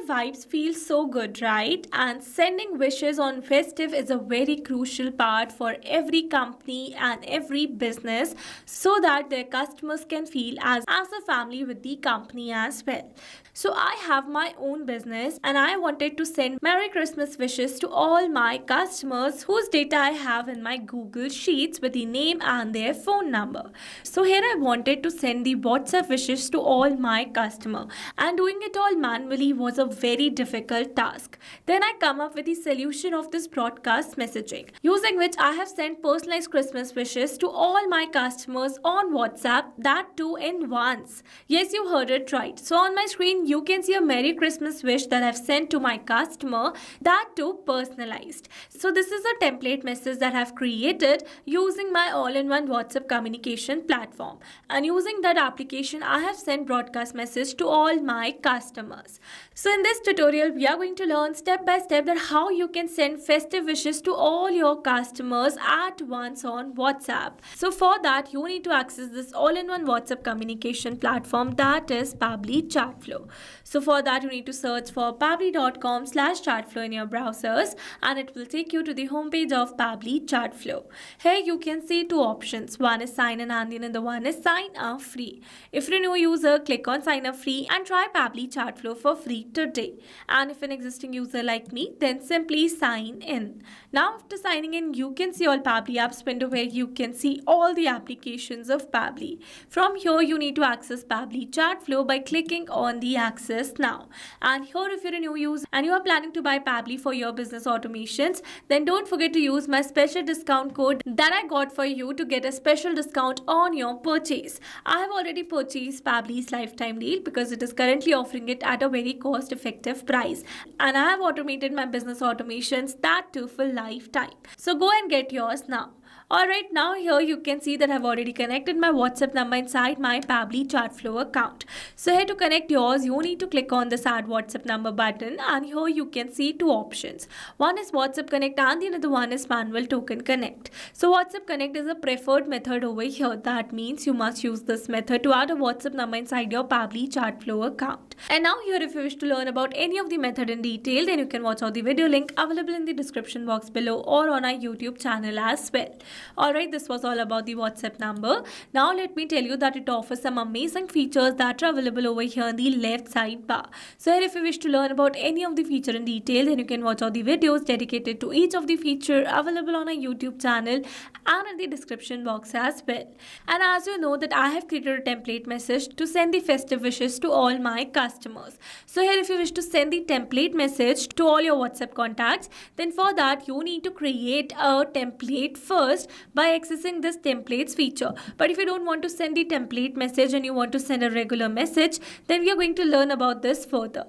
vibes feel so good, right? And sending wishes on Festive is a very crucial part for every company and every business so that their customers can feel as a family with the company as well. So I have my own business and I wanted to send Merry Christmas wishes to all my customers whose data I have in my Google Sheets with the name and their phone number. So here I wanted to send the WhatsApp wishes to all my customer, and doing it all manually was a very difficult task. Then I come up with the solution of this broadcast messaging, using which I have sent personalized Christmas wishes to all my customers on WhatsApp, that too in once. Yes, you heard it right. So on my screen you can see a Merry Christmas wish that I've sent to my customer, that too personalized. So this is a template message that I've created using my all-in-one WhatsApp communication platform, and using that application I have sent broadcast message to all my customers. So in this tutorial we are going to learn step by step that how you can send festive wishes to all your customers at once on WhatsApp. So for that you need to access this all-in-one WhatsApp communication platform, that is Pabbly Chatflow. So for that you need to search for pabbly.com/chatflow in your browsers, and it will take you to the homepage of Pabbly Chatflow. Here you can see two options. One is sign in and the other one is sign up free. If you're a new user, click on sign up free and try Pabbly Chatflow for free today. And if an existing user like me, then simply sign in. Now after signing in, you can see all Pabbly apps window where you can see all the applications of Pabbly. From here you need to access Pabbly Chatflow by clicking on the access now. And here if you're a new user and you are planning to buy Pabbly for your business automations, then don't forget to use my special discount code that I got for you to get a special discount on your purchase. I have already purchased Pabbly's lifetime deal because it is currently offering it at a very cost effective price, and I have automated my business automations, that too for lifetime. So go and get yours now. Alright, now here you can see that I've already connected my WhatsApp number inside my Pabbly Chatflow account. So here to connect yours, you need to click on this add WhatsApp number button, and here you can see two options. One is WhatsApp Connect and the other one is Manual Token Connect. So WhatsApp Connect is a preferred method over here. That means you must use this method to add a WhatsApp number inside your Pabbly Chatflow account. And now here if you wish to learn about any of the method in detail, then you can watch out the video link available in the description box below or on our YouTube channel as well. Alright, this was all about the WhatsApp number. Now let me tell you that it offers some amazing features that are available over here in the left side bar. So here if you wish to learn about any of the feature in detail, then you can watch all the videos dedicated to each of the feature available on our YouTube channel and in the description box as well. And as you know that I have created a template message to send the festive wishes to all my customers. So here if you wish to send the template message to all your WhatsApp contacts, then for that you need to create a template first by accessing this templates feature. But if you don't want to send the template message and you want to send a regular message, then we are going to learn about this further.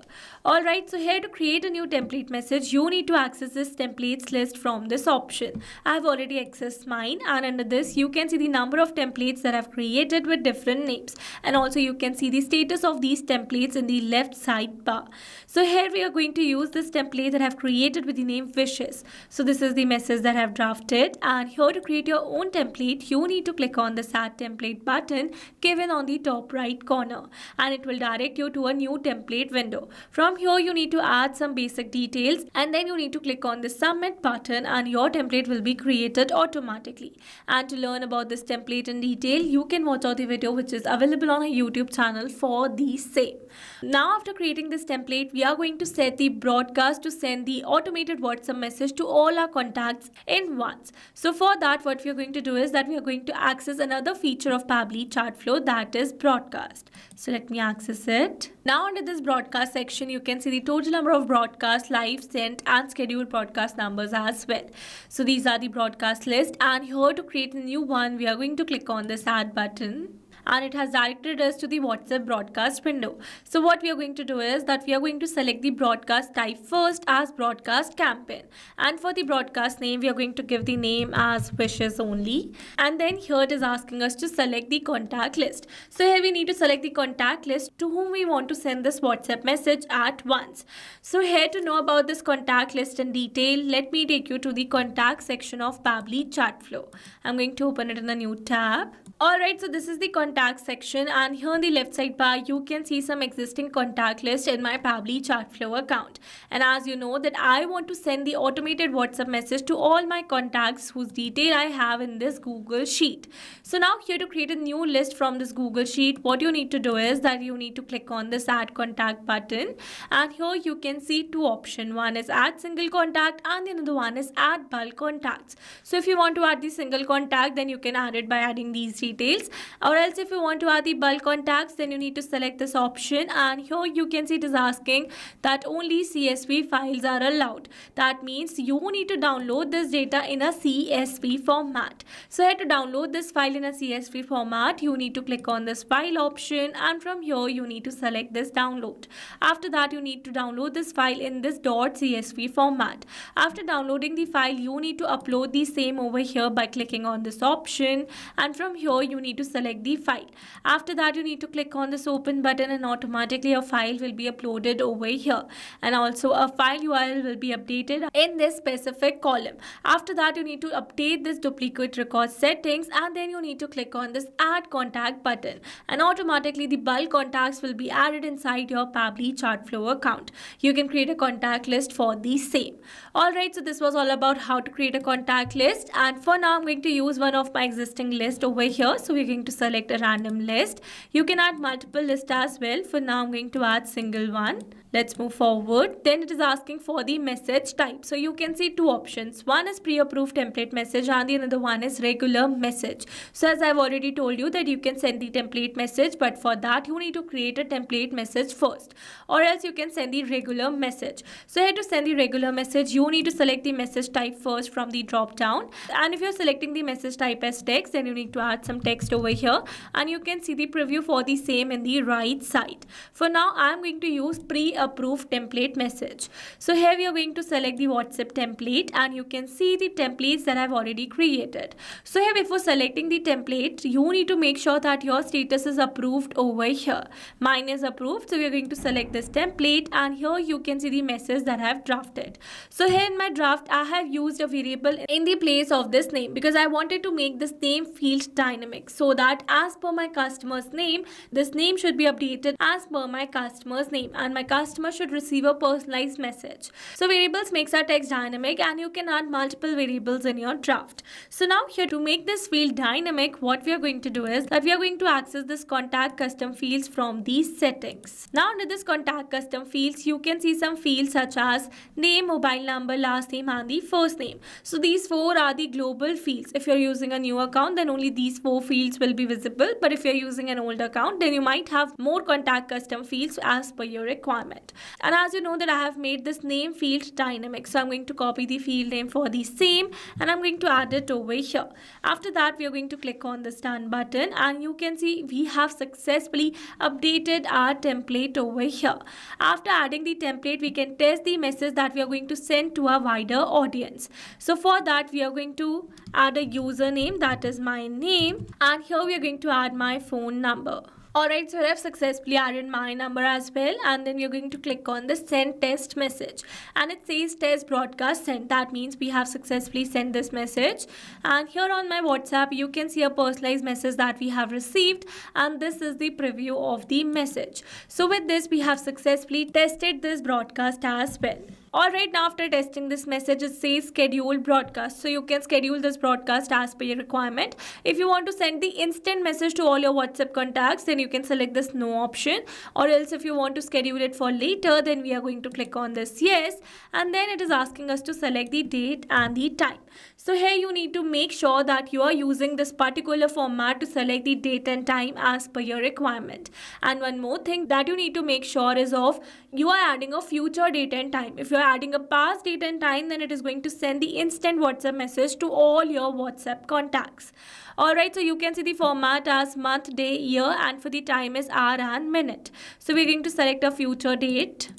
Alright, so here to create a new template message, you need to access this templates list from this option. I have already accessed mine, and under this you can see the number of templates that I've created with different names, and also you can see the status of these templates in the left side bar. So here we are going to use this template that I've created with the name wishes. So this is the message that I've drafted, and here to create your own template you need to click on this add template button given on the top right corner, and it will direct you to a new template window. From here you need to add some basic details, and then you need to click on the submit button, and your template will be created automatically. And to learn about this template in detail, you can watch out the video which is available on our YouTube channel for the same. Now after creating this template, we are going to set the broadcast to send the automated WhatsApp message to all our contacts in once. So for that what we are going to do is that we are going to access another feature of Pabbly Chatflow, that is broadcast. So let me access it. Now under this broadcast section you can see the total number of broadcasts, live, sent and scheduled broadcast numbers as well. So these are the broadcast list, and here to create a new one we are going to click on this add button, and it has directed us to the WhatsApp broadcast window. So what we are going to do is that we are going to select the broadcast type first as broadcast campaign, and for the broadcast name we are going to give the name as wishes only, and then here it is asking us to select the contact list. So here we need to select the contact list to whom we want to send this WhatsApp message at once. So here to know about this contact list in detail, let me take you to the contact section of Pabbly Chatflow. I'm going to open it in a new tab. Alright, so this is the contact contact section, and here in the left side bar you can see some existing contact list in my Pabbly Chatflow account. And as you know that I want to send the automated WhatsApp message to all my contacts whose detail I have in this Google Sheet. So now here to create a new list from this Google Sheet, what you need to do is that you need to click on this add contact button, and here you can see two options. One is add single contact and the another one is add bulk contacts. So if you want to add the single contact, then you can add it by adding these details, or else if you want to add the bulk contacts, then you need to select this option, and here you can see it is asking that only CSV files are allowed. That means you need to download this data in a CSV format. So here to download this file in a CSV format, you need to click on this file option, and from here you need to select this download. After that you need to download this file in this .csv format. After downloading the file, you need to upload the same over here by clicking on this option, and from here you need to select the file. After that you need to click on this open button, and automatically a file will be uploaded over here, and also a file URL will be updated in this specific column. After that you need to update this duplicate record settings, and then you need to click on this add contact button, and automatically the bulk contacts will be added inside your Pabbly Chatflow account. You can create a contact list for the same. Alright, so this was all about how to create a contact list, and for now I'm going to use one of my existing list over here. So we're going to select a random list. You can add multiple lists as well. For now I'm going to add single one. Let's move forward. Then it is asking for the message type. So you can see two options. One is pre-approved template message and the another one is regular message. So as I've already told you that you can send the template message, but for that you need to create a template message first, or else you can send the regular message. So here to send the regular message, you need to select the message type first from the drop down, and if you're selecting the message type as text, then you need to add some text over here, and you can see the preview for the same in the right side. For now I'm going to use pre-approved template message. So here we are going to select the WhatsApp template, and you can see the templates that I've already created. So here before selecting the template, you need to make sure that your status is approved over here. Mine is approved, so we are going to select this template, and here you can see the message that I have drafted. So here in my draft I have used a variable in the place of this name because I wanted to make this name field dynamic, so that as per my customer's name, this name should be updated as per my customer's name, and my customer should receive a personalized message. So variables makes our text dynamic, and you can add multiple variables in your draft. So now here to make this field dynamic, what we are going to do is that we are going to access this contact custom fields from these settings. Now under this contact custom fields, you can see some fields such as name, mobile number, last name and the first name. So these four are the global fields. If you're using a new account, then only these four fields will be visible, but if you're using an old account, then you might have more contact custom fields as per your requirement. And as you know that I have made this name field dynamic, so I'm going to copy the field name for the same, and I'm going to add it over here. After that we are going to click on this done button, and you can see we have successfully updated our template over here. After adding the template, we can test the message that we are going to send to a wider audience. So for that we are going to add a username, that is my name, and here we are going to add my phone number. Alright, so I have successfully added my number as well, and then you're going to click on the send test message, and it says test broadcast sent. That means we have successfully sent this message, and here on my WhatsApp you can see a personalized message that we have received, and this is the preview of the message. So with this we have successfully tested this broadcast as well. Alright, now after testing this message, it says schedule broadcast. So you can schedule this broadcast as per your requirement. If you want to send the instant message to all your WhatsApp contacts, then you can select this no option, or else if you want to schedule it for later, then we are going to click on this yes, and then it is asking us to select the date and the time. So here you need to make sure that you are using this particular format to select the date and time as per your requirement. And one more thing that you need to make sure is of you are adding a future date and time. If you are adding a past date and time, then it is going to send the instant WhatsApp message to all your WhatsApp contacts. Alright, so you can see the format as month, day, year, and for the time is hour and minute. So we're going to select a future date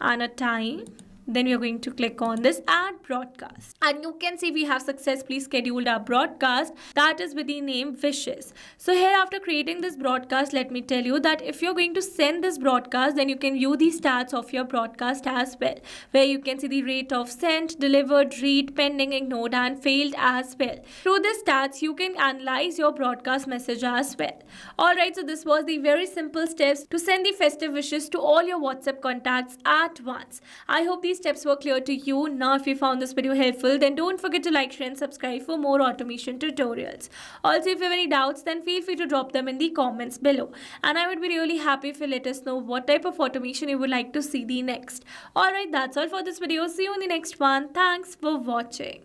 and a time. Then we are going to click on this add broadcast, and you can see we have successfully scheduled our broadcast, that is with the name wishes. So here, after creating this broadcast, let me tell you that if you're going to send this broadcast, then you can view the stats of your broadcast as well, where you can see the rate of sent, delivered, read, pending, ignored and failed as well. Through the stats, you can analyze your broadcast message as well. Alright, so this was the very simple steps to send the festive wishes to all your WhatsApp contacts at once. I hope these steps were clear to you. Now, if you found this video helpful, then don't forget to like, share and subscribe for more automation tutorials. Also, if you have any doubts, then feel free to drop them in the comments below. And I would be really happy if you let us know what type of automation you would like to see the next. Alright, that's all for this video. See you in the next one. Thanks for watching.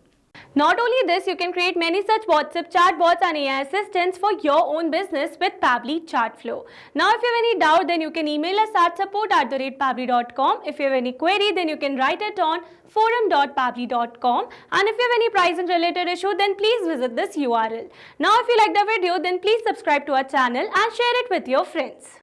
Not only this, you can create many such WhatsApp chatbots and AI assistants for your own business with Pabbly Chatflow. Now, if you have any doubt, then you can email us at support@pabbly.com. If you have any query, then you can write it on forum.pabbly.com. And if you have any price and related issue, then please visit this URL. Now, if you like the video, then please subscribe to our channel and share it with your friends.